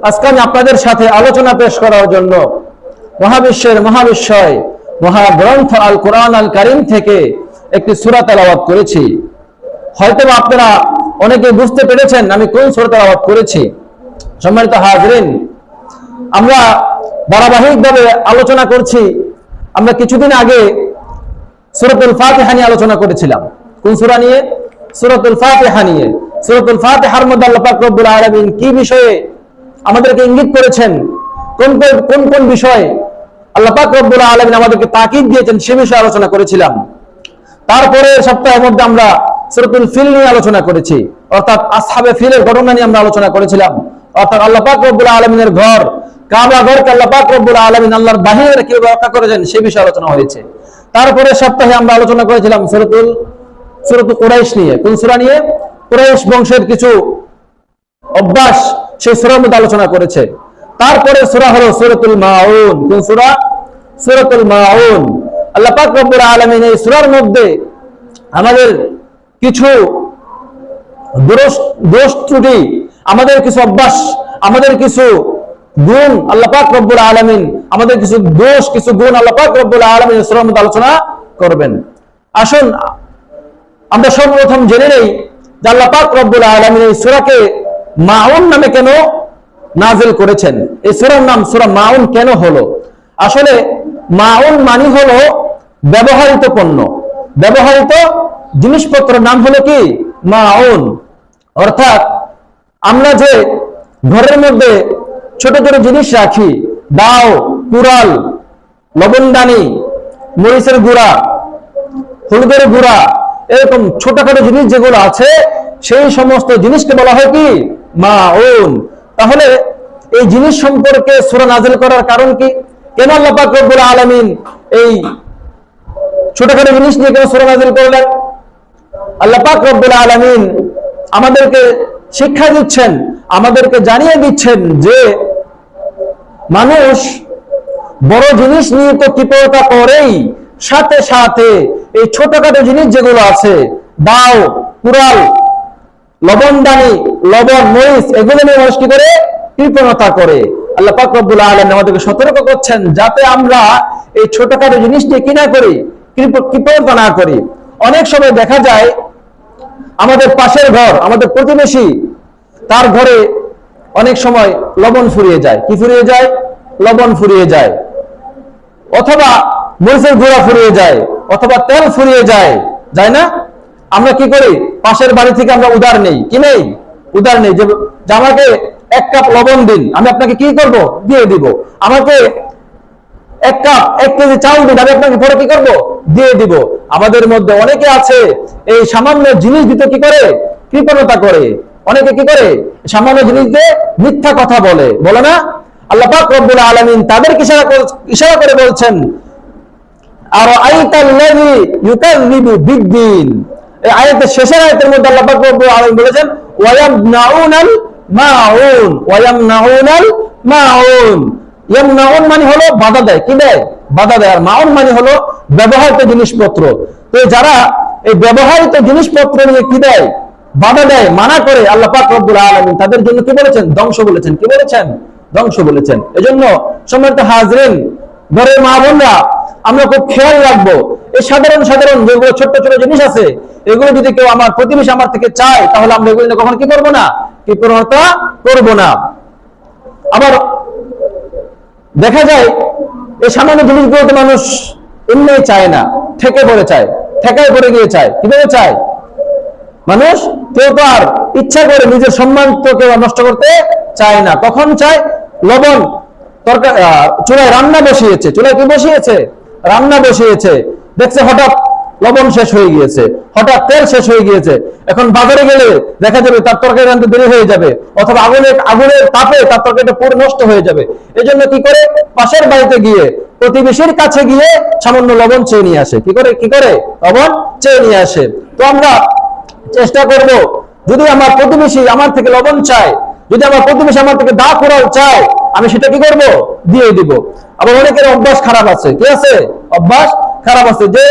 আজকে আমি আপনাদের সাথে আলোচনা পেশ করার জন্য মহাবিশ্বের মহাবিশ্বয় মহাগ্রন্থ আল কোরআন আল কারীম থেকে একটি সূরা তেলাওয়াত করেছি। হয়তো আপনারা অনেকে বুঝতে পেরেছেন আমি কোন সূরা তেলাওয়াত করেছি। সম্মানিত হাজরিন, আমরা ধারাবাহিকভাবে আলোচনা করছি। আমরা কিছুদিন আগে সূরাতুল ফাতিহা নিয়ে আলোচনা করেছিলাম। কোন সূরা নিয়ে? সূরাতুল ফাতিহা নিয়ে। সূরাতুল ফাতিহার মধ্যে আল্লাহ পাক রব্বুল আলামিন কি বিষয়ে আমাদেরকে ইঙ্গিত করেছেন, কোন কোন বিষয়ে আল্লাহ পাক রব্বুল আলামিন আমাদেরকে তাকিদ দিয়েছেন সে বিষয়ে আলোচনা করেছিলাম। তারপরে সপ্তাহের মধ্যে আমরা সূরাতুল ফিল নিয়ে আলোচনা করেছি, অর্থাৎ আসহাবে ফিলের ঘটনা নিয়ে আমরা আলোচনা করেছিলাম। অর্থাৎ আল্লাহ পাক রব্বুল আলামিনের ঘর কাবা ঘরকে আল্লাহ পাক রব্বুল আলামিন আল্লাহর বাহিরে কিভাবে রক্ষা করেছেন সে বিষয়ে আলোচনা হয়েছে। তারপরে সপ্তাহে আমরা আলোচনা করেছিলাম সূরাতুল কুরাইশ নিয়ে। কোন সূরা নিয়ে? কুরাইশ বংশের কিছু অভ্যাস সেই সূরার মধ্যে আলোচনা করেছে। তারপরে সূরা হলো সূরাতুল মাউন। কোন সূরা? সূরাতুল মাউন। আল্লাহ পাক রব্বুল আলামিন এই সূরার মধ্যে আমাদের কিছু দোষ ত্রুটি, আমাদের কিছু অভ্যাস, আমাদের কিছু গুণ আল্লাহ পাক রব্বুল আলামিন, আমাদের কিছু দোষ কিছু গুণ আল্লাহ পাক রব্বুল আলামিন এই সূরার মধ্যে আলোচনা করবেন। আসুন আমরা সর্বপ্রথম জেনে নেই যে আল্লাহ পাক রব্বুল আলামিন এই সূরাকে মাউন নামে কেন নাজিল করেছেন। এই সূরার নাম সূরা মাউন কেন হলো? আসলে মাউন মানে হলো ব্যবহৃত পণ্য, ব্যবহৃত জিনিসপত্রের নাম হলো কি? মাউন। অর্থাৎ আমরা যে ঘরের মধ্যে ছোট ছোট জিনিস রাখি, দাও, কুড়াল, লবণদানি, মরিচের গুঁড়া, হলুদের গুঁড়া, এরকম ছোটখাটো জিনিস যেগুলো আছে সেই সমস্ত জিনিসকে বলা হয় কি? মাউন। তাহলে এই জিনিস সম্পর্কে সূরা নাযিল করার কারণ কি? কেন আল্লাহ পাক রব্বুল আলামিন এই ছোটখাটো জিনিস নিয়ে কেন সূরা নাযিল করলেন? আল্লাহ পাক রব্বুল আলামিন আমাদেরকে শিক্ষা দিচ্ছেন, আমাদেরকে জানিয়ে দিচ্ছেন যে মানুষ বড় জিনিস নিয়ে তো কৃপণতা করেই, সাথে সাথে এই ছোটখাটো জিনিস যেগুলো আছে, দাও, কুড়াল, লবণদানি, লবণ, মরিচ, এগুলো নিয়ে মানুষ কি করে? কৃপণতা করে। আল্লাহ পাক রব্বুল আলামিন আমাদেরকে সতর্ক করছেন যাতে আমরা এই ছোটখাটো জিনিস নিয়ে কি না করি? কৃপণতা না করি। অনেক সময় দেখা যায় আমাদের পাশের ঘর, আমাদের প্রতিবেশী, তার ঘরে অনেক সময় লবণ ফুরিয়ে যায়। কি ফুরিয়ে যায়? লবণ ফুরিয়ে যায়, অথবা মরিচের গুঁড়া ফুরিয়ে যায়, অথবা তেল ফুরিয়ে যায়, যায় না? আমরা কি করি? পাশের বাড়ি থেকে আমরা উধার নেই। কি নেই? উধার নেই। যে আমাকে 1 কাপ লবণ দিন, আমি আপনাকে কি করব? দিয়ে দিব। আমাকে 1 কেজি চাউল দিন, আমি আপনাকে পরে কি করব? দিয়ে দিব। আমাদের মধ্যে অনেকে আছে এই সামান্য জিনিস দিতে কি করে? কৃপণতা করে। অনেকে কি করে? সামান্য জিনিস দিয়ে মিথ্যা কথা বলে, বলে না? আল্লাহ পাক রব্বুল আলামিন তাদেরকে ইশারা করে বলছেন, আর আইতাল্লাযী ইউকাযযিবু বিদ্দীন। এই আয়াতের শেষের আয়াতের মধ্যে আল্লাহ পাক রব্বুল আলামিন বলেছেন ওয়ায়ামনাউনাল মাউন, ওয়ায়ামনাউনাল মাউন। ইয়ামনাউন মানে হলো বাধা দেয়। কি দেয়? বাধা দেয়। আর মাউন মানে হলো ব্যবহৃত জিনিসপত্র। তো যারা এই ব্যবহৃত জিনিসপত্র নিয়ে কি দেয়? বাধা দেয়, মানা করে, আল্লাহ পাক রব্বুল আলামিন তাদের জন্য কি বলেছেন? ধ্বংস বলেছেন। কি বলেছেন? ধ্বংস বলেছেন। এজন্য সম্মানিত হাজরিন, ঘরের মা বোনরা, আমরা খুব খেয়াল রাখবো এই সাধারণ যেগুলো ছোট্ট ছোট জিনিস আছে, এগুলো যদি কেউ আমার প্রতিবেশী আমার থেকে চায়, তাহলে আমরা এগুলো কখনো কি করবো না? কৃপণতা করবো না। আবার দেখা যায় এই সামান্য জিনিসগুলোতে মানুষ এমনি চায় না, ঠেকে পড়ে চায়, ঠেকায় পড়ে গিয়ে চায়। কিভাবে চায়? মানুষ কেউ তো আর ইচ্ছা করে নিজের সম্মান তো কেউ নষ্ট করতে চায় না। তখন চায় লবণ, তরকারি, চুলায় রান্না বসিয়েছে, চুলায় কি বসিয়েছে? রান্না বসিয়েছে, দেখছে হঠাৎ লবণ শেষ হয়ে গিয়েছে, হঠাৎ তেল শেষ হয়ে গিয়েছে। এখন বাজারে গেলে দেখা যাবে তার তরকারি রান্নাতে দেরি হয়ে যাবে, অথবা আগুনের তাপে তার তরকারিটা পুরো নষ্ট হয়ে যাবে। এজন্য কি করে? পাশের বাড়িতে গিয়ে, প্রতিবেশীর কাছে গিয়ে সামান্য লবণ চেয়ে নিয়ে আসে। কি করে? লবণ চেয়ে নিয়ে আসে। তো আমরা চেষ্টা করব, যদি আমার প্রতিবেশী আমার থেকে লবণ চায়, যদি আমার প্রতিবেশী আমার থেকে দা কুড়াল চায়, আমি সেটা কি করব? দিয়ে দিব। আবার অনেকের অভ্যাস খারাপ আছে। কি আছে? অভ্যাস খারাপ আছে যে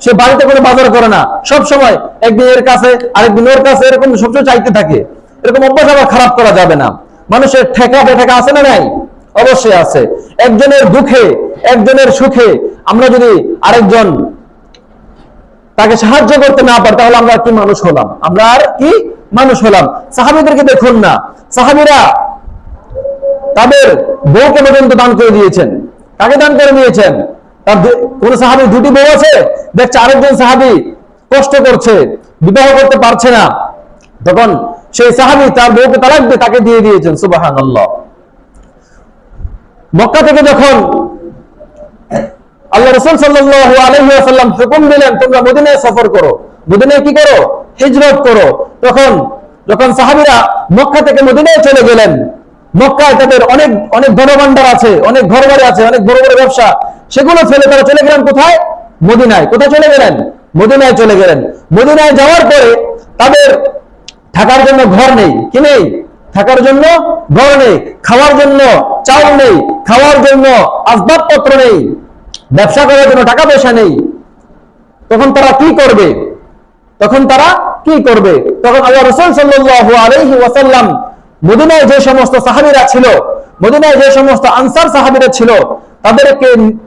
সে বাড়িতে কোনো বাজার করে না, সব সময় একদিন এর কাছে আরেকদিন ওর কাছে, এরকম সবসময় চাইতে থাকে। এরকম অভ্যাস আবার খারাপ করা যাবে না। মানুষের ঠেকা বেঠেকা আছে না নাই? অবশ্যই আছে। একজনের দুঃখে, একজনের সুখে আমরা যদি আরেকজন তাকে সাহায্য করতে না পারি, তাহলে আমরা কি মানুষ হলাম? আমরা আর কি মানুষ হলাম? সাহাবীদেরকে দেখুন না, সাহাবীরা তাদের বউকে পর্যন্ত দান করে দিয়েছেন। কাকে দান করে দিয়েছেন? তার কোন সাহাবী দুটি বউ আছে, দেখছে আরেকজন সাহাবী কষ্ট করছে, বিবাহ করতে পারছে না, তখন সেই সাহাবী তার বউকে তালাক দিয়ে তাকে দিয়ে দিয়েছেন। সুবহানাল্লাহ। মক্কা থেকে যখন আল্লাহ রাসূল সাল্লাল্লাহু আলাইহি ওয়াসাল্লাম হুকুম দিলেন তোমরা মদিনায় সফর করো, মদিনায় কি করো? হিজরত করো, তখন যখন সাহাবীরা মক্কা থেকে মদিনায় চলে গেলেন, মক্কায় তাদের অনেক অনেক ধনভাণ্ডার আছে, অনেক ঘরবাড়ি আছে, অনেক বড় বড় ব্যবসা, সেগুলো ফেলে তারা চলে গেলেন কোথায়? মদিনায়। কোথায় চলে গেলেন? মদিনায় চলে গেলেন। মদিনায় যাওয়ার পরে তাদের থাকার জন্য ঘর নেই। কি নেই? থাকার জন্য ঘর নেই, খাওয়ার জন্য চাউল নেই, খাওয়ার জন্য আসবাবপত্র নেই, ব্যবসা করার জন্য টাকা পয়সা নেই। তখন তারা কি করবে? তখন তারা কি করবে? তখন আল্লাহ রাসূল সাল্লাল্লাহু আলাইহি ওয়াসাল্লাম মদিনায় যে সমস্ত সাহাবীরা ছিল, মদিনায় যে সমস্ত আনসার সাহাবীরা ছিল,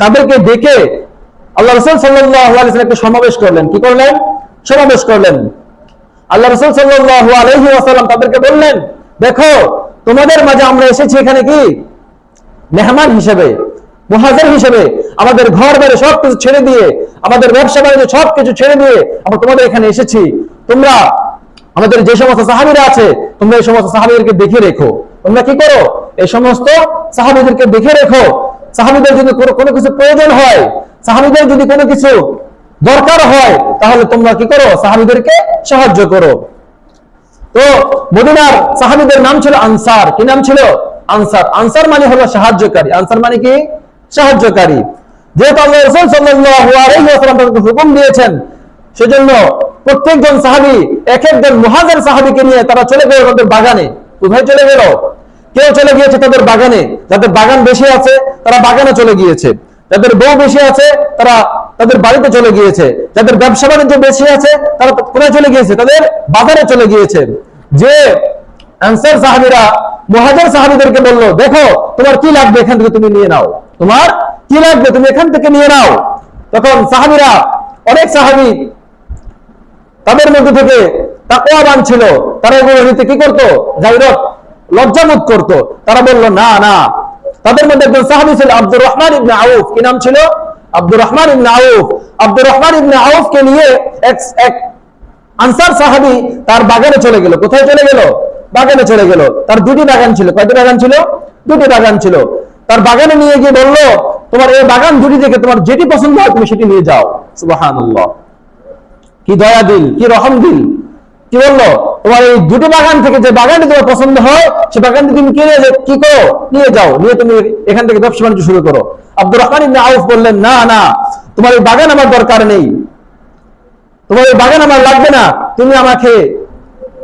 তাদেরকে ডেকে আল্লাহ রাসূল সাল্লাল্লাহু আলাইহি ওয়াসাল্লাম একটা সমাবেশ করলেন। কি করলেন? সমাবেশ করলেন। আল্লাহ রাসূল সাল্লাল্লাহু আলাইহি ওয়াসাল্লাম তাদেরকে বললেন, দেখো তোমাদের মাঝে আমরা এসেছি এখানে কি মেহমান হিসেবে, মুহাজির হিসেবে, আমাদের ঘর বাড়ি সবকিছু ছেড়ে দিয়ে, আমাদের ব্যবসা বাণিজ্য সবকিছু ছেড়ে দিয়ে আমরা তোমাদের এখানে এসেছি। তোমরা আমাদের যে সমস্ত সাহাবীরা আছে, তোমরা এই সমস্ত সাহাবীদেরকে দেখে রেখো। তোমরা কি করো? এই সমস্ত সাহাবীদেরকে দেখে রেখো। সাহাবীদের যদি কোনো কিছু প্রয়োজন হয়, সাহাবীদের যদি কোনো কিছু দরকার হয়, তাহলে তোমরা কি করো? সাহাবীদেরকে সাহায্য করো। তো মদিনার সাহাবীদের নাম ছিল আনসার। কি নাম ছিল? আনসার। আনসার মানে হলো সাহায্যকারী। আনসার মানে কি? সাহায্যকারী। যেহেতু আল্লাহ রাসূল সাল্লাল্লাহু আলাইহি ওয়াসাল্লাম তাদেরকে হুকুম দিয়েছেন, সেজন্য প্রত্যেকজন সাহাবী এক একজন মুহাজির সাহাবীকে নিয়ে তারা চলে গেল তাদের বাগানে। কোথায় চলে গেল? কেউ চলে গিয়েছে তাদের বাগানে, যাদের বাগান বেশি আছে তারা বাগানে চলে গিয়েছে, যাদের বউ বেশি আছে তারা তাদের বাড়িতে চলে গিয়েছে, যাদের ব্যবসা বাণিজ্য বেশি আছে তারা কোথায় চলে গিয়েছে? তাদের বাজারে চলে গিয়েছে। যে আনসার সাহাবীরা মুহাজির সাহাবীদেরকে বলল, দেখো তোমার কি লাগবে এখান থেকে তুমি নিয়ে নাও, তোমার কি লাগবে তুমি এখান থেকে নিয়ে নাও। তখন সাহাবীরা, অনেক সাহাবী তাদের মধ্যে থেকে তাকওয়াবান ছিল, তারা এগুলো নিতে কি করতো? গায়রত, লজ্জাবোধ করতো। তারা বলল না না। তাদের মধ্যে একজন সাহাবী ছিল আব্দুর রহমান ইবনে আউফ। কি নাম ছিল? আব্দুর রহমান ইবনে আউফ। আব্দুর রহমান ইবনে আউফকে নিয়ে এক আনসার সাহাবী তার বাগানে চলে গেল। কোথায় চলে গেল? বাগানে চলে গেল। তার দুটি বাগান ছিল। কয়টি বাগান ছিল? দুটি বাগান ছিল। তার বাগানে নিয়ে গিয়ে বলল, তোমার এই বাগান দুটি থেকে তোমার যেটি পছন্দ হয় তুমি সেটি নিয়ে যাও। সুবহানাল্লাহ। কি দয়া দিল, কি রহম দিল। কি বললো? তোমার এই দুটি বাগান থেকে যে বাগানটি তোমার পছন্দ হয় সে বাগানটি তুমি কিনে কি করো? নিয়ে যাও, নিয়ে তুমি এখান থেকে ব্যবসা বাণিজ্য শুরু করো। আব্দুর রহমান ইবনে আউফ বললেন, না না, তোমার এই বাগান আমার দরকার নেই, তোমার এই বাগান আমার লাগবে না, তুমি আমাকে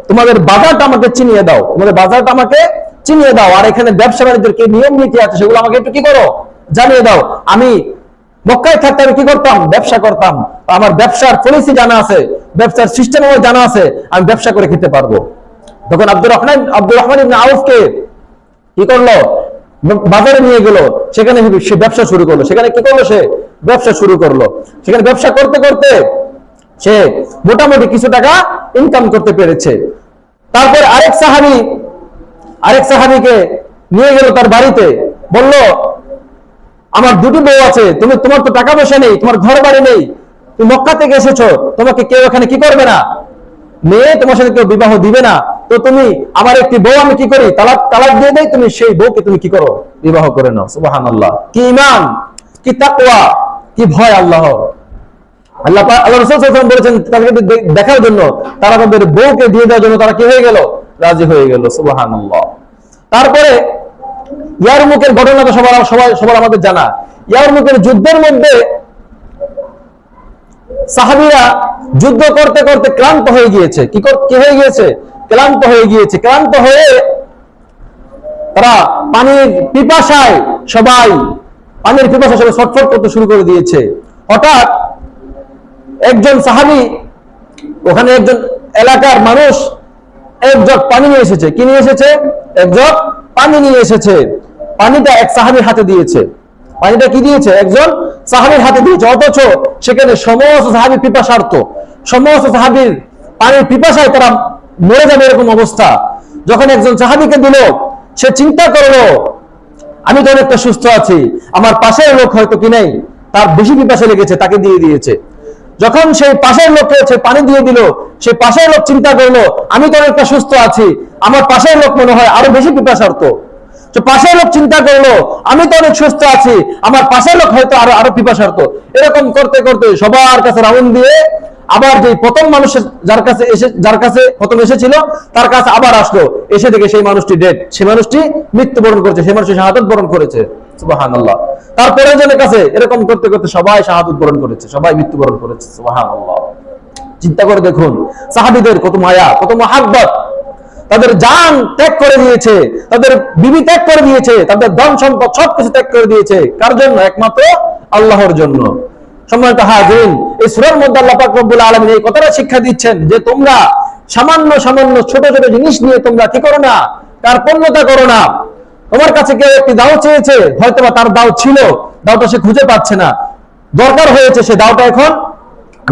তোমাদের বাজারটা আমাকে চিনিয়ে দাও, তোমাদের বাজারটা আমাকে চিনিয়ে দাও, আর এখানে ব্যবসা বাণিজ্যের কি নিয়ম নীতি আছে সেগুলো আমাকে একটু কি করো? জানিয়ে দাও। আমি মক্কায় থাকতে আমি কি করতাম? ব্যবসা করতাম। আমার ব্যবসার পলিসি জানা আছে, ব্যবসার সিস্টেম আমার জানা আছে, আমি ব্যবসা করে খেতে পারবো। তখন আব্দুর রহমান ইবনে আউফকে কি করলো? বাজারে নিয়ে গেল, সেখানে সে ব্যবসা শুরু করলো। সেখানে কি করলো? সে ব্যবসা শুরু করলো। সেখানে ব্যবসা করতে করতে সে মোটামুটি কিছু টাকা ইনকাম করতে পেরেছে। তারপর আরেক সাহাবীকে নিয়ে গেল তার বাড়িতে, বলল, আমার দুটি বউ আছে, তোমার তো টাকা পয়সা নেই, তোমার ঘর বাড়ি নেই, তুমি মক্কা থেকে এসেছো, তোমাকে কেউ এখানে কি করবে না, মেয়ে তোমার সাথে কেউ বিবাহ দিবে না, তো তুমি আমার একটি বউ আমি কি করি? তালাক দিয়ে দেই, তুমি সেই বউকে তুমি কি করো? বিবাহ করে নাও। সুবহানাল্লাহ। কি ঈমান, কি তাকওয়া, কি ভয় আল্লাহ। আল্লাহ রাসূল সাল্লাল্লাহু আলাইহি ওয়াসাল্লাম বলেছেন তাদেরকে দেখার জন্য, তারা তাদের বউকে দিয়ে দেওয়ার জন্য তারা কি হয়ে গেল? রাজি হয়ে গেল। সুবহানাল্লাহ। তারপরে ইয়ারমুকের ঘটনা তো সবার আমাদের জানা। ইয়ারমুকের যুদ্ধের মধ্যে সাহাবীরা যুদ্ধ করতে করতে ক্লান্ত হয়ে গিয়েছে। কি হয়ে গিয়েছে? ক্লান্ত হয়ে গিয়েছে। ক্লান্ত হয়ে তারা পানির পিপাসায় সবাই ছটফট করতে শুরু করে দিয়েছে। হঠাৎ একজন সাহাবী, ওখানে একজন এলাকার মানুষ এক জগ পানি নিয়ে এসেছে। কি নিয়ে এসেছে? এক জগ পানি নিয়ে এসেছে, পানিটা এক সাহাবীর হাতে দিয়েছে। পানিটা কি দিয়েছে? একজন সাহাবীর হাতে দিয়েছে। অথচ সেখানে সমস্ত সাহাবী পিপাসার্ত, সমস্ত সাহাবীর পানির পিপাসায় তারা মরে যাবে এরকম অবস্থা। যখন একজন সাহাবীকে দিল, সে চিন্তা করলো আমি তো অনেকটা সুস্থ আছি, আমার পাশের লোক হয়তো কি নাই, তার বেশি পিপাসা লেগেছে, তাকে দিয়ে দিয়েছে। যখন সেই পাশের লোককে সে পানি দিয়ে দিল, সেই পাশের লোক চিন্তা করলো আমি তো অনেকটা সুস্থ আছি, আমার পাশের লোক মনে হয় আরো বেশি পিপাসার্ত। পাশের লোক চিন্তা করলো আমি তো অনেক সুস্থ আছি, আমার পাশের লোক হয়তো আরো পিপাসার্ত। এরকম করতে করতে সবার কাছে রাউন্ড দিয়ে আবার যে প্রথম মানুষের যার কাছে প্রথম এসেছিল তার কাছে আবার আসলো, এসে দেখে সেই মানুষটি ডেড, সেই মানুষটি মৃত্যুবরণ করেছে, সেই মানুষটি শাহাদাত বরণ করেছে। সুবহানাল্লাহ। তারপরে জনের কাছে এরকম করতে করতে সবাই শাহাদাত বরণ করেছে, সবাই মৃত্যুবরণ করেছে। সুবহানাল্লাহ। চিন্তা করে দেখুন সাহাবীদের কত মায়া, কত মহাব্বত। তাদের জান ত্যাগ করে দিয়েছে, তাদের বিবি ত্যাগ করে দিয়েছে, তাদের ধন সম্পদ সবকিছু ত্যাগ করে দিয়েছে। কার জন্য? একমাত্র আল্লাহর জন্য। সম্মানিত হাজিরিন, এই সূরার মধ্যে আল্লাহ পাক রব্বুল আলামিন এই কথাটা শিক্ষা দিচ্ছেন যে তোমরা সামান্য সামান্য ছোট ছোট জিনিস নিয়ে তোমরা কি করো না, কার্পণ্যতা করো না। তোমার কাছে কেউ একটি দাও চেয়েছে, হয়তোবা তার দাও ছিল, দাওটা সে খুঁজে পাচ্ছে না, দরকার হয়েছে, সে দাওটা এখন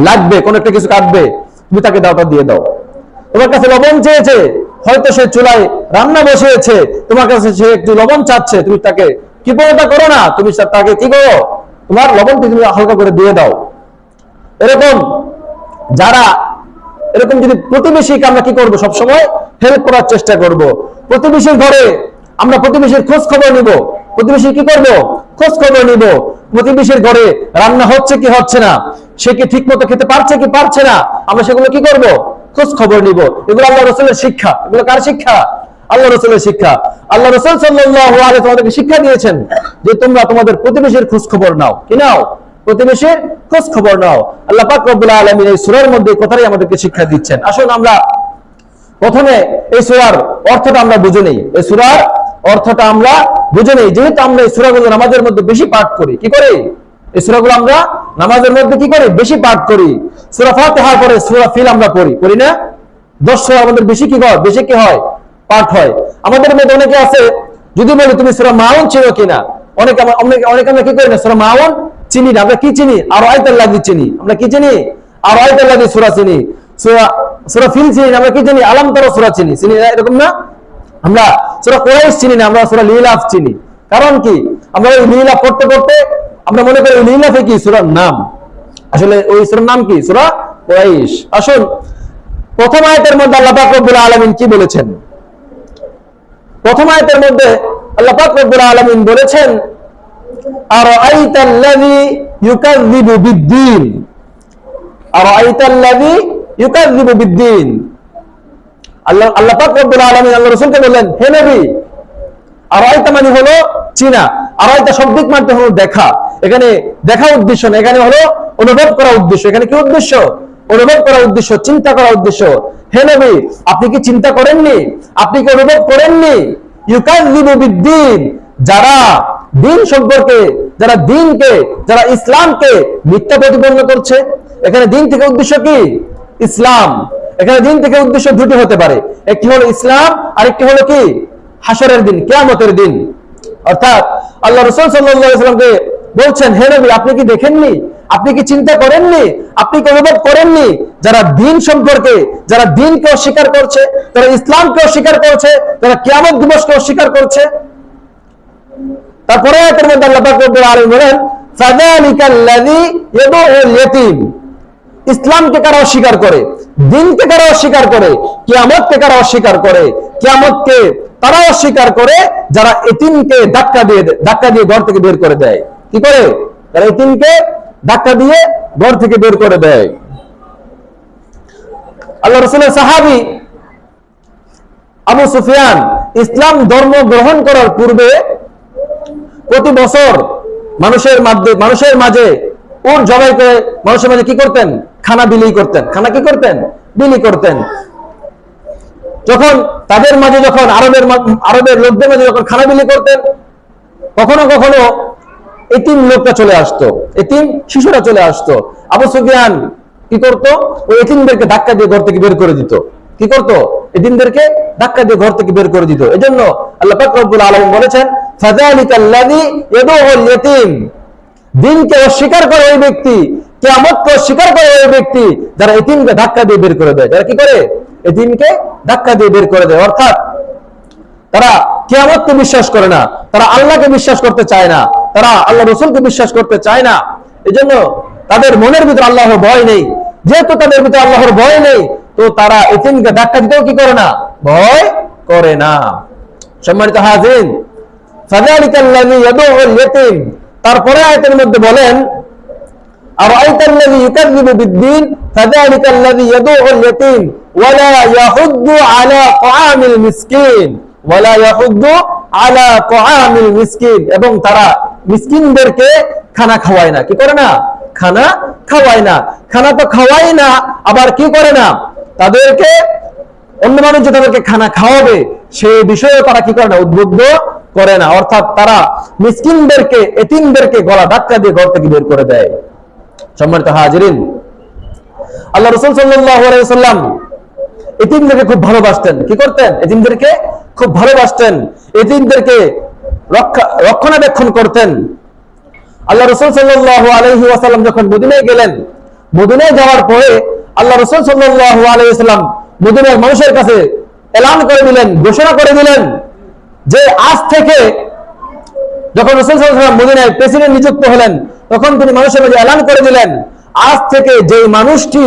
লাগবে, কোন একটা কিছু কাটবে, তুমি তাকে দাওটা দিয়ে দাও। তোমার কাছে লবণ চেয়েছে, হয়তো সে চুলায় রান্না বসিয়েছে, তোমার কাছে সে একটু লবণ চাচ্ছে, তুমি তাকে কৃপণতা করো না, তুমি তাকে কি করো, তোমার লবণটি তুমি হালকা করে দিয়ে দাও। এরকম যারা এরকম যদি প্রতিবেশীকে আমরা কি করবো, সবসময় হেল্প করার চেষ্টা করব। প্রতিবেশীর ঘরে আমরা প্রতিবেশীর খোঁজ খবর নিব, প্রতিবেশী কি করব, খোঁজ খবর নিব। প্রতিবেশীর ঘরে রান্না হচ্ছে কি হচ্ছে না, সে কি ঠিক মতো খেতে পারছে কি পারছে না, আমরা সেগুলো কি করব, খোঁজ খবর নিব। এগুলো আল্লাহ রাসূলের শিক্ষা। এগুলো কার শিক্ষা? আল্লাহ রাসূলের শিক্ষা। আল্লাহ রাসূল সাল্লাল্লাহু আলাইহি তোমাদেরকে শিক্ষা দিয়েছেন যে তোমরা তোমাদের প্রতিবেশীর খোঁজ খবর নাও। কি নাও? প্রতিবেশীর খোঁজ খবর নাও। আল্লাহ পাক রব্বুল আলামিন এই সূরার মধ্যে কথাই আমাদেরকে শিক্ষা দিচ্ছেন। আসুন আমরা প্রথমে এই সূরার অর্থটা আমরা বুঝে নেই। এই সূরার অর্থটা আমরা বুঝে নেই, যেহেতু আমরা এই সূরাগুলো নামাজের মধ্যে বেশি পাঠ করি। কি করি? এই সূরাগুলো আমরা নামাজের মধ্যে কি করি, বেশি পাঠ করি। সূরা ফাতিহার পরে সূরা ফিল আমরা পড়ি না? 10 সূরা আমাদের বেশি কি হয়, বেশি কি হয়, পাঠ হয়। আমাদের মধ্যে অনেকে আছে, যদি বলি তুমি সূরা মাউন চিনো কিনা, অনেকে আমরা কি করি না, সূরা মাউন চিনি না। আমরা কি চিনি? আর আয়াতুল্লাহি চিনি। আমরা কি চিনি? আর আয়াতুল্লাহি সূরা চিনি। সূরা ফিল চিনি না। আমরা কি চিনি? আলাম তারা সূরা চিনি না? এরকম না? আমরা সূরা কুরাইশ চিনি না, আমরা সূরা লিলাফ চিনি। কারণ কি? আমরা ওই লিলাফ পড়তে পড়তে আমরা মনে করি ওই লিলাফে কি সূরার নাম, আসলে ওই সূরার নাম কি? সূরা কুরাইশ। আসুন প্রথম আয়াতের মধ্যে আল্লাহ পাক রব্বুল আলামিন কি বলেছেন? প্রথম আয়াতের মধ্যে আল্লাহ পাক রব্বুল আলামিন বলেছেন আরাআইতাল্লাযী ইউকাযযিবু বিদ্দীন। আরাআইতাল্লাযী ইউকাযযিবু বিদ্দীন। আল্লাহ পাক রব্বুল আলামিন আল্লাহ রাসূলকে বললেন, হে নবী, আরাআইতা মানে হলো চিনা, আরাআইতা শব্দিক মানে হলো দেখা। এখানে দেখা উদ্দেশ্য না, এখানে হলো অনুভব করা উদ্দেশ্য। এখানে কি উদ্দেশ্য? অনুভব করা উদ্দেশ্য, চিন্তা করা উদ্দেশ্য। হে নবী, আপনি কি চিন্তা করেননি, আপনি কি অনুভব করেননি? ইউকাযযিবু বিদ্দীন, যারা দিন সম্পর্কে, যারা দিনকে, যারা ইসলামকে মিথ্যা প্রতিপন্ন করছে। এখানে দিন থেকে উদ্দেশ্য কি? ইসলাম। এখানে দিন থেকে উদ্দেশ্য দুটি হতে পারে, একটি হলো ইসলাম, আর একটি হলো কি? হাসরের দিন, কিয়ামতের দিন। অর্থাৎ আল্লাহ রাসূল সাল্লাল্লাহু আলাইহি ওয়াসাল্লামকে বলছেন, হে নবী, আপনি কি দেখেননি, আপনি কি চিন্তা করেননি, আপনি কি অনুভব করেননি, যারা দিন সম্পর্কে, যারা দিনকে অস্বীকার করছে, যারা ইসলামকে অস্বীকার করছে, যারা কিয়ামত দিবসকে অস্বীকার করছে। তারপরে আয়াতের মধ্যে আল্লাহ পাক রব্বুল আলামিন বলেন, ফাযালিকাল্লাযী ইয়াদউল ইয়াতীম। ইসলামকে কারা অস্বীকার করে, দিনকে কারা অস্বীকার করে, কিয়ামতকে কারা অস্বীকার করে? কিয়ামতকে তারা অস্বীকার করে যারা এতিমকে ধাক্কা দিয়ে ঘর থেকে বের করে দেয়। কি করে? তারা এতিমকে ধাক্কা দিয়ে ঘর থেকে বের করে দেয়। আল্লাহ রাসূলের সাহাবী আবু সুফিয়ান ইসলাম ধর্ম গ্রহণ করার পূর্বে প্রতি বছর মানুষের মাঝে উট জবাই করে মানুষের মাঝে কি করতেন? খানা বিলি করতেন। খানা কি করতেন? বিলি করতেন। যখন তাদের মাঝে, যখন আরবের লোকদের মাঝে যখন খানা বিলি করতেন, কখনো কখনো এতিম লোকটা চলে আসতো, এতিম শিশুরা চলে আসতো। আবু সুফিয়ান কি করতো? ওই এতিমদেরকে ধাক্কা দিয়ে ঘর থেকে বের করে দিত। কি করতো? এতিমদেরকে ধাক্কা দিয়ে ঘর থেকে বের করে দিত। এজন্য আল্লাহ পাক রব্বুল আলামিন বলেছেন, ফাযালিকাল্লাযী ইয়াদউল ইয়াতীম, দিনকে অস্বীকার করে ওই ব্যক্তি, কিয়ামতকে অস্বীকার করে ওই ব্যক্তি যারা এতিমকে ধাক্কা দিয়ে বের করে দেয়। যারা কি করে? এতিমকে ধাক্কা দিয়ে বের করে দেয়। অর্থাৎ তারা কিয়ামতকে বিশ্বাস করে না, তারা আল্লাহকে বিশ্বাস করতে চায় না, তারা আল্লাহ রাসূলকে বিশ্বাস করতে চায় না। এজন্য তাদের মনের ভিতরে আল্লাহর ভয় নেই। যেহেতু তাদের ভিতরে আল্লাহর ভয় নেই, তো তারা এতিমকে ধাক্কা দিতেও কি করে না? ভয় করে না। সম্মানিত হাজিরিন, ফাযালিকাল্লাযী ইয়াদউল ইয়াতীম, তারপরে আয়াতের মধ্যে বলেন, আরাআইতাল্লাযী ইউকাযযিবু বিদ্দীন ফাযালিকাল্লাযী ইয়াদউল ইয়াতীম ওয়া লা ইয়াহুদ্দু আলা তাআমিল মিসকিন ওয়া লা ইয়াহুদ্দু আলা তাআমিল মিসকিন, এবং তারা মিসকিনদেরকে খানা খাওয়ায় না। কি করে না? খানা খাওয়ায় না। খানা তো খাওয়ায় না, আবার কি করে না? তাদেরকে অন্য মানুষ যে তাদেরকে খানা খাওয়াবে সেই বিষয়ে তারা কি করে না? উদ্বুদ্ধ করে না। অর্থাৎ তারা মিসকিনদেরকে, এতিমদেরকে গলা ধাক্কা দিয়ে ঘর থেকে বের করে দেয়। সম্মানিত হাজিরিন, আল্লাহ রাসূল সাল্লাল্লাহু আলাইহি ওয়াসাল্লাম এতিমদেরকে খুব ভালোবাসতেন। কি করতেন? এতিমদেরকে খুব ভালোবাসতেন, এতিমদেরকে রক্ষণাবেক্ষণ করতেন। আল্লাহ রাসূল সাল্লাল্লাহু আলাইহি ওয়াসাল্লাম যখন মদিনায় গেলেন, মদিনায় যাওয়ার পরে আল্লাহ রাসূল সাল্লাল্লাহু আলাইহি ওয়াসাল্লাম মদিনার মানুষের কাছে এলান করে দিলেন, ঘোষণা করে দিলেন যে আজ থেকে, যখন রাসূল সাল্লাল্লাহু আলাইহি ওয়াসাল্লাম মদিনায় প্রেসিডেন্ট নিযুক্ত হলেন, তখন তিনি মানুষের মাঝে এলান করে দিলেন, আজ থেকে যেই মানুষটি,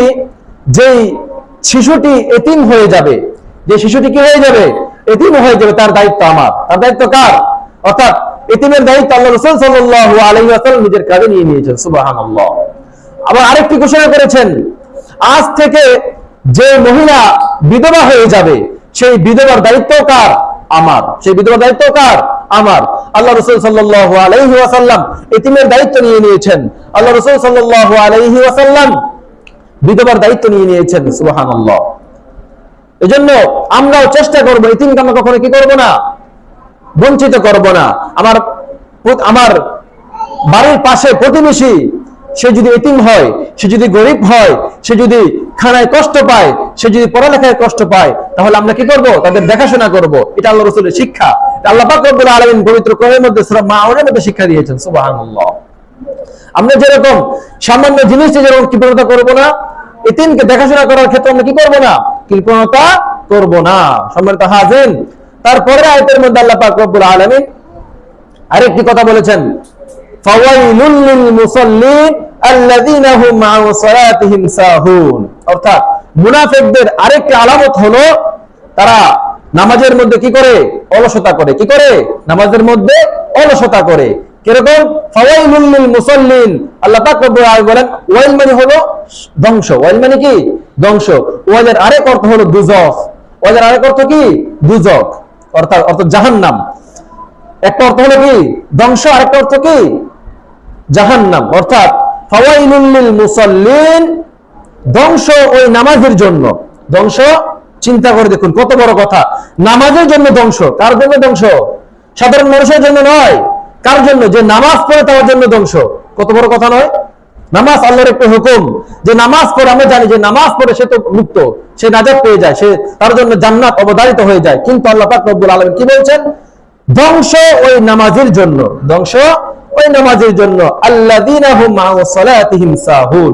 যেই শিশুটি এতিম হয়ে যাবে, যে শিশুটি কি হয়ে যাবে? এতিম হয়ে যাবে, তার দায়িত্ব আমার। তার দায়িত্ব কার? অর্থাৎ এতিমের দায়িত্ব আল্লাহ রাসূল সাল্লাল্লাহু আলাইহি ওয়াসাল্লাম নিজের কাঁধে নিয়ে নিয়েছেন। সুবহানাল্লাহ। আবার আরেকটি ঘোষণা করেছেন, আজ থেকে যে মহিলা বিধবা হয়ে যাবে, সেই বিধবার দায়িত্ব কার? আমার। সেই বিধবার দায়িত্ব কার? আমার। আল্লাহ রাসূল সাল্লাল্লাহু আলাইহি ওয়াসাল্লাম এতিমের দায়িত্ব নিয়ে নিয়েছেন। আল্লাহ রাসূল সাল্লাল্লাহু আলাইহি ওয়াসাল্লাম বিধবার দায়িত্ব নিয়ে নিয়েছেন। সুবহানাল্লাহ। এজন্য আমরাও চেষ্টা করব, এতিমকে আমরা কখনো কি করব না? বঞ্চিত করব না। আমার বাড়ির পাশে প্রতিবেশী, সে যদি এতিম হয়, সে যদি গরিব হয়, সে যদি খানায় কষ্ট পায়, সে যদি পড়ালেখায় কষ্ট পায়, তাহলে আমরা কি করব? তাদের দেখাশোনা করব। এটা আল্লাহ রাসূলের শিক্ষা। আল্লাহ পাক রব্বুল আলামিন পবিত্র কোরআনের মধ্যে সূরা মাউনের মধ্যে শিক্ষা দিয়েছেন। সুবহানাল্লাহ। আমরা যেরকম সামান্য জিনিসে যেরকম কৃপণতা করব না, এতিমকে দেখাশোনা করার ক্ষেত্রে আমরা কি করব না? কৃপণতা করব না। সম্মানিত হাজিরিন, তারপরে আয়াতের মধ্যে আল্লাহ পাক রব্বুল আলামিন আরেকটি কথা বলেছেন, ফাওয়াইলুল লিল মুসাল্লিন আল্লাযীনা হুম আন সালাতিহিম সাহুন। অর্থাৎ মুনাফিকদের আরেকটি আলামত হলো তারা নামাজের মধ্যে কি করে? অলসতা করে। কি করে? নামাজের মধ্যে অলসতা করে। কিরকম? ফাওয়াইলুল লিল মুসাল্লিন। আল্লাহ পাক রব্বুল আলামিন বলেন, ওয়াইল মানে হলো ধ্বংস। ওয়াইল মানে কি? ধ্বংস। ওয়াইলের আরেক অর্থ হলো দুজখ। ওয়াইলের আরেক অর্থ কি? দুজখ, অর্থাৎ জাহান্নাম। একটা অর্থ হলো কি? ধ্বংস, আরেকটা অর্থ কি? জাহান্নাম। অর্থাৎ ফাওয়াইলুল লিল মুসাল্লিন, ধ্বংস ওই নামাজের জন্য। ধ্বংস, চিন্তা করে দেখুন কত বড় কথা। নামাজের জন্য ধ্বংস। কার জন্য ধ্বংস? সাধারণ মানুষের জন্য নয়। কার জন্য? যে নামাজ পড়ে তার জন্য ধ্বংস। কত বড় কথা নয়? নামাজ আল্লাহর একটা হুকুম, যে নামাজ পড়ে, আমরা জানি যে নামাজ পড়ে সে তো মুক্ত, সে নাজাত পেয়ে যায়, সে তার জন্য জান্নাত অবধারিত হয়ে যায়। কিন্তু আল্লাহ পাক রব্বুল আলামিন কি বলছেন? ধ্বংস ওই নামাজের জন্য। ধ্বংস ওই নামাজের জন্য। আল্লাযীনা হুম আন সালাতিহিম সাহুন।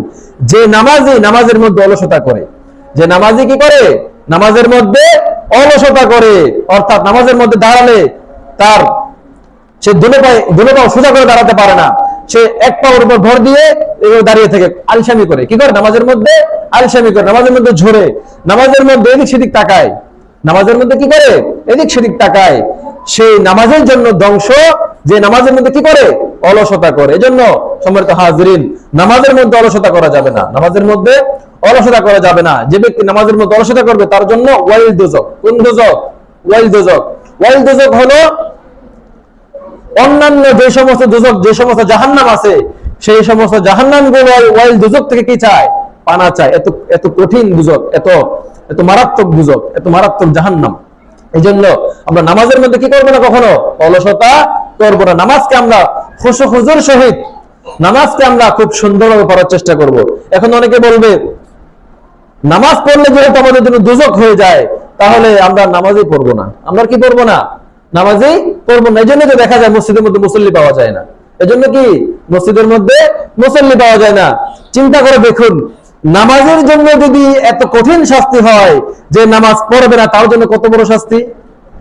যে নামাজি নামাজের মধ্যে অলসতা করে। যে নামাজি কি করে? নামাজের মধ্যে অলসতা করে। অর্থাৎ নামাজের মধ্যে দাঁড়ালে তার, সে দুনো পাও সোজা করে দাঁড়াতে পারে না, সে এক পাওয়ার উপর ভর দিয়ে দাঁড়িয়ে থাকে, আলসামি করে। কি করে? নামাজের মধ্যে আলসামি করে, নামাজের মধ্যে ঝরে, নামাজের মধ্যে এদিক সেদিক তাকায়, নামাজের মধ্যে কি করে? এদিক সেদিক তাকায়। সেই নামাজের জন্য ধ্বংস, যে নামাজের মধ্যে কি করে? অলসতা করে। এজন্য সম্মানিত হাজিরিন, নামাজের মধ্যে অলসতা করা যাবে না। নামাজের মধ্যে অলসতা করা যাবে না। যে ব্যক্তি নামাজের মধ্যে অলসতা করবে তার জন্য ওয়াইল দোজক। কোন দোজক? ওয়াইল দোজক। ওয়াইল দোজক হলো অন্যান্য যে সমস্ত দোজক, যে সমস্ত জাহান্নাম আছে, সেই সমস্ত জাহান্নাম গুলো ওয়াইল দোজক থেকে কি চায়? পানা চায়। এত কঠিন দোজক, এত মারাত্মক দোজক, এত মারাত্মক জাহান্নাম। এই জন্য আমরা নামাজের মধ্যে কি করবো না? কখনো অলসতা করবো না। নামাজকে আমরা খুশু হুজুর সহিত, নামাজকে আমরা খুব সুন্দরভাবে পড়ার চেষ্টা করব। এখন অনেকে বলবে নামাজ পড়লে যেহেতু আমাদের জন্য দোজখ হয়ে যায়, তাহলে আমরা নামাজই পড়বো না। আমরা কি পড়বো না? নামাজই পড়বো না। এই জন্য তো দেখা যায় মসজিদের মধ্যে মুসল্লি পাওয়া যায় না। এজন্য কি মসজিদের মধ্যে মুসল্লি পাওয়া যায় না। চিন্তা করে দেখুন, নামাজের জন্য যদি এত কঠিন শাস্তি হয় যে নামাজ পড়বে না, তার জন্য কত বড় শাস্তি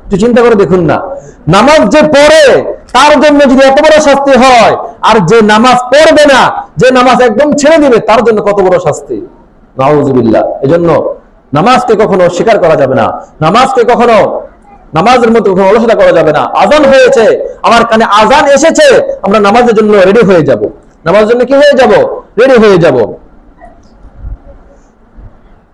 একটু চিন্তা করে দেখুন না। নামাজ যে পড়ে তার জন্য যদি এত বড় শাস্তি হয়, আর যে নামাজ পড়বে না, যে নামাজ একদম ছেড়ে দিবে, তার জন্য কত বড় শাস্তি। নাউযুবিল্লাহ। এজন্য নামাজকে কখনো অস্বীকার করা যাবে না। নামাজকে কখনো, নামাজের মধ্যে কখনো অলসতা করা যাবে না। আজান হয়েছে, আমার কানে আজান এসেছে, আমরা নামাজের জন্য রেডি হয়ে যাব। নামাজের জন্য কি হয়ে যাব? রেডি হয়ে যাব।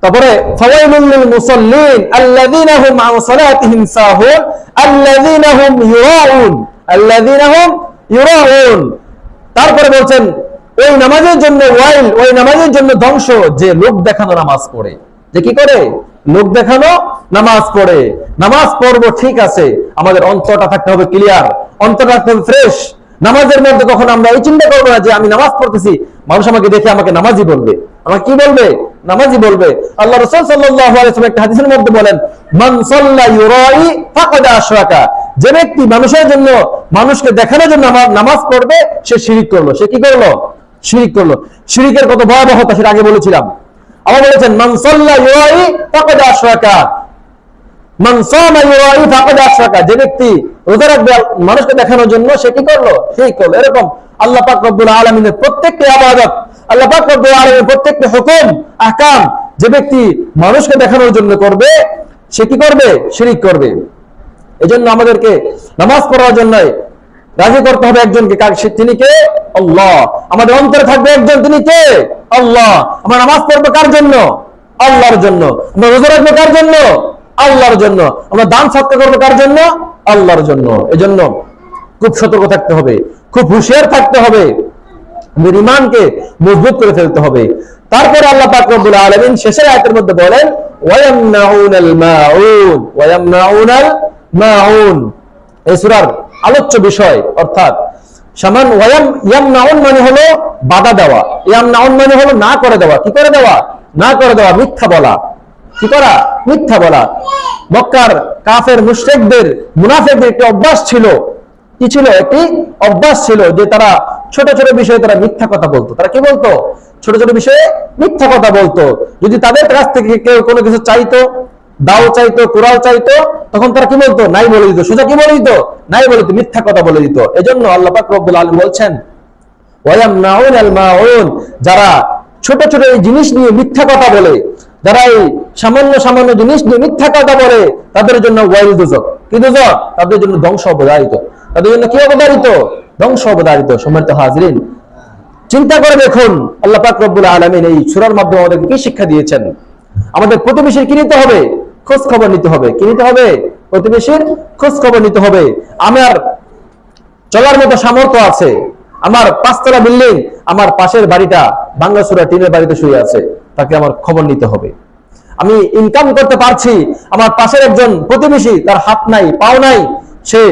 তারপরে ফাওয়াইলুল লিল মুসাল্লিন আল্লাযীনা হুম আন সালাতিহিম সাহুন আল্লাযীনা হুম ইউরাউন, আল্লাযীনা হুম ইউরাউন। তারপরে বলছেন ওই নামাজের জন্য ওয়াইল, ওই নামাজের জন্য ধ্বংস যে লোক দেখানো নামাজ পড়ে। যে কি করে? লোক দেখানো নামাজ পড়ে। নামাজ পড়বো ঠিক আছে, আমাদের অন্তরটা থাকতে হবে ক্লিয়ার, অন্তরটা থাকতে হবে ফ্রেশ। নামাজের মধ্যে কখন আমরা এই চিন্তা করবো না যে আমি নামাজ পড়তেছি, মানুষ আমাকে দেখে আমাকে নামাজি বলবে। আমাকে কি বলবে? নামাজি বলবে। আল্লাহ রাসূল সাল্লাল্লাহু আলাইহি ওয়াসাল্লাম একটা হাদিসের মধ্যে বলেন, মান সাল্লা ইউরাই ফাকাদ আশরাকা। যে ব্যক্তি মানুষের জন্য, মানুষকে দেখানোর জন্য নামাজ পড়বে, সে শিরিক করলো। সে কি করলো? শিরিক করলো। শিরিকের কত ভয়াবহতা সেটা আগে বলেছিলাম। আবার বলেছেন মান সাল্লা ইউরাই ফাকাদ আশরাকা, মান সামা ইউরাই ফাকাদ আশরাকা। যে ব্যক্তি রোজা রাখবে মানুষকে দেখানোর জন্য, সে কি করলো? শিরিক করলো। এরকম আল্লাহ পাক রব্বুল আলামিনের প্রত্যেকটি ইবাদত, আল্লাহ পাক রব্বুল আলামিনের প্রত্যেকটি হুকুম আহকাম যে ব্যক্তি মানুষকে দেখানোর জন্য করবে, সে কি করবে? শিরিক করবে। এজন্য আমাদেরকে নামাজ পড়ার জন্য রাজি করতে হবে একজনকে। তিনি কে? আল্লাহ। আমাদের অন্তরে থাকবে একজন, তিনি কে? আল্লাহ। আমরা নামাজ পড়বো কার জন্য? আল্লাহর জন্য। আমরা রোজা রাখবো কার জন্য? আল্লাহর জন্য। আমরা দান সৎকার করবো কার জন্য? আল্লাহর জন্য। এজন্য খুব সতর্ক থাকতে হবে, খুব হুঁশিয়ার থাকতে হবে, ঈমানকে মজবুত করে ফেলতে হবে। তারপরে আল্লাহ পাক রব্বুল আলামিন শেষের আয়াতের মধ্যে বলেন ওয়ায়ামনাউনাল মাউন, ওয়ায়ামনাউনাল মাউন। এই সূরার আলোচ্য বিষয়, অর্থাৎ সামান ইয়ামনাউন মানে হলো বাধা দেওয়া, ইয়ামনাউন মানে হলো না করে দেওয়া। কি করে দেওয়া? না করে দেওয়া, মিথ্যা বলা। কি করা? মিথ্যা বলা। মক্কার কাফের মুশরিকদের, মুনাফিকদের একটি অভ্যাস ছিল। কি ছিল? একটি অভ্যাস ছিল যে তারা ছোট ছোট বিষয়ে তারা মিথ্যা কথা বলতো। তারা কি বলতো? ছোট ছোট বিষয়ে মিথ্যা কথা বলতো। যদি তাদের কাছ থেকে কেউ কোনো কিছু চাইতো, দাও চাইতো, কুরাও চাইতো, তখন তারা কি বলতো? নাই বলে দিত। সোজা কি বলে দিত? নাই বলে দিত, মিথ্যা কথা বলে দিত। এজন্য আল্লাহ পাক রব্বুল আলামিন বলছেন ওয়ায়ামনাউনাল মাউন, যারা ছোট ছোট এই জিনিস নিয়ে মিথ্যা কথা বলে, যারা এই সামান্য সামান্য জিনিস নিয়ে মিথ্যা কথা বলে, তাদের জন্য ওয়াইল দুজক। কি দুজক? তাদের জন্য ধ্বংস অবধারিত। তাদের জন্য কি অবধারিত? ধ্বংস অবধারিত। সম্মানিত হাজিরিন, চিন্তা করে দেখুন আল্লাহ পাক রব্বুল আলামিন এই সূরার মাধ্যমে আমাদেরকে কি শিক্ষা দিয়েছেন। আমাদের প্রতিবেশীর কি নিতে হবে? খোঁজ খবর নিতে হবে। কি নিতে হবে? প্রতিবেশীর খোঁজ খবর নিতে হবে। আমার চলার মতো সামর্থ্য আছে, আমার 5 তলা বিল্ডিং, আমার পাশের বাড়িটা ভাঙাচোরা টিনের বাড়িতে শুয়ে আছে, তাকে আমার খবর নিতে হবে। আমি ইনকাম করতে পারছি, আমার পাশের একজন প্রতিবেশী, তার হাত নাই, পাও নাই, সে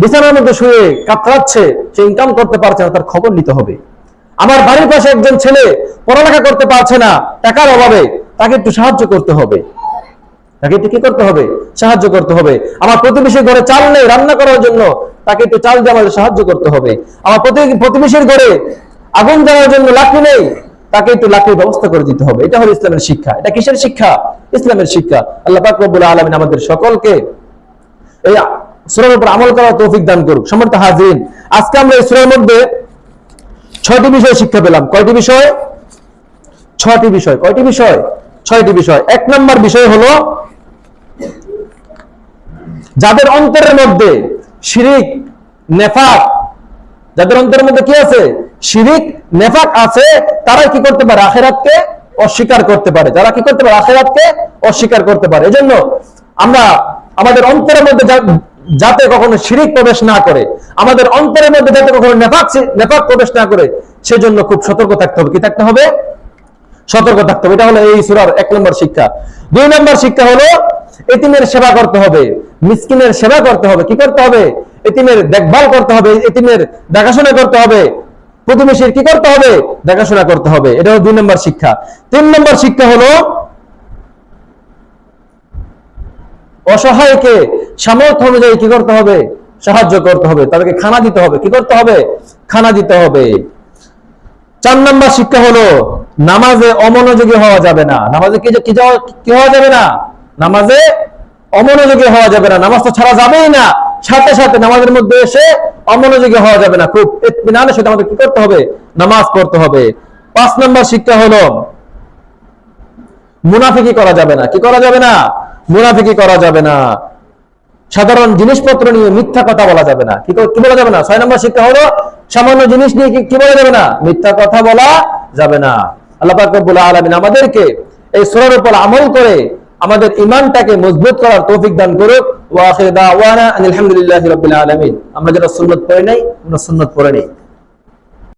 বিছানার মধ্যে শুয়ে কাতরাচ্ছে, সে ইনকাম করতে পারছে না, তার খবর নিতে হবে। আমার বাড়ির পাশে একজন ছেলে পড়ালেখা করতে পারছে না টাকার অভাবে, তাকে একটু সাহায্য করতে হবে। তাকে একটু কি করতে হবে? সাহায্য করতে হবে। আমার প্রতিবেশীর ঘরে চাল নেই রান্না করার জন্য, তাকে একটু চাল দিয়ে আমাদের সাহায্য করতে হবে। আমার প্রতিবেশীর ঘরে আগুন জ্বালানোর জন্য লাকড়ি নেই, তাকে একটু লাকড়ির ব্যবস্থা করে দিতে হবে। এটা হলো ইসলামের শিক্ষা। এটা কিসের শিক্ষা? ইসলামের শিক্ষা। আল্লাহ পাক রব্বুল আলামিন আমাদের সকলকে এই সূরার উপর আমল করার তৌফিক দান করুক। সম্মানিত হাজিরিন, আজকে আমরা এই সূরার মধ্যে 6টি বিষয় শিক্ষা পেলাম। কয়টি বিষয়? 6টি বিষয়। কয়টি বিষয়? 6টি বিষয়। 1 নম্বর বিষয় হলো যাদের অন্তরের মধ্যে শিরিক, নেফাক, যাদের অন্তরের মধ্যে কি আছে? শিরিক, নেফাক আছে, তারা কি করতে পারে? আখিরাতকে অস্বীকার করতে পারে। যারা কি করতে পারে? আখিরাতকে অস্বীকার করতে পারে। এজন্য আমরা আমাদের অন্তরের মধ্যে যাতে কখনো শিরিক প্রবেশ না করে, আমাদের অন্তরের মধ্যে যাতে কখনো নেফাক প্রবেশ না করে, সেজন্য খুব সতর্ক থাকতে হবে। কি থাকতে হবে? সতর্ক থাকতে হবে। এটা হলো এই সূরার 1 নম্বর শিক্ষা। 2 নম্বর শিক্ষা হলো এতিমের সেবা করতে হবে, মিসকিনের সেবা করতে হবে। কি করতে হবে? এতিমের দেখভাল করতে হবে, এতিমের দেখাশোনা করতে হবে। প্রতিবেশীর কি করতে হবে? দেখাশোনা করতে হবে। এটা হলো 2 নম্বর শিক্ষা। 3 নম্বর শিক্ষা হলো অসহায়কে সামর্থ্য অনুযায়ী কি করতে হবে? সাহায্য করতে হবে, তাদেরকে খানা দিতে হবে। কি করতে হবে? খানা দিতে হবে। 4 নম্বর শিক্ষা হলো নামাজে অমনোযোগী হওয়া যাবে না। নামাজে কি হওয়া যাবে না? নামাজে অমনোযোগী হওয়া যাবে না। নামাজ তো ছাড়া যাবেই না, সাথে সাথে নামাজের মধ্যে এসে অমনোযোগী হওয়া যাবে না। খুব ইতমিনানের সাথে আমাদের কি করতে হবে? নামাজ পড়তে হবে। 5 নম্বর শিক্ষা হলো মুনাফিকি করা যাবে না। কি করা যাবে না? মুনাফিকি করা যাবে না। সাধারণ জিনিসপত্র নিয়ে মিথ্যা কথা বলা যাবে না। কি বলা যাবে না? 6 নম্বর শিক্ষা হলো সামান্য জিনিস নিয়ে কি বলা যাবে না? মিথ্যা কথা বলা যাবে না। আল্লাহ পাক রব্বুল আলামিন আমাদেরকে এই সূরার উপর আমল করে আমাদের ঈমানটাকে মজবুত করার তৌফিক দান করুক। ওয়া আখিরু দাওয়ানা আলহামদুলিল্লাহি রাব্বিল আলামিন। আমরা যারা সুন্নাত পড়ে নাই, আমরা সুন্নাত পড়ে নেই।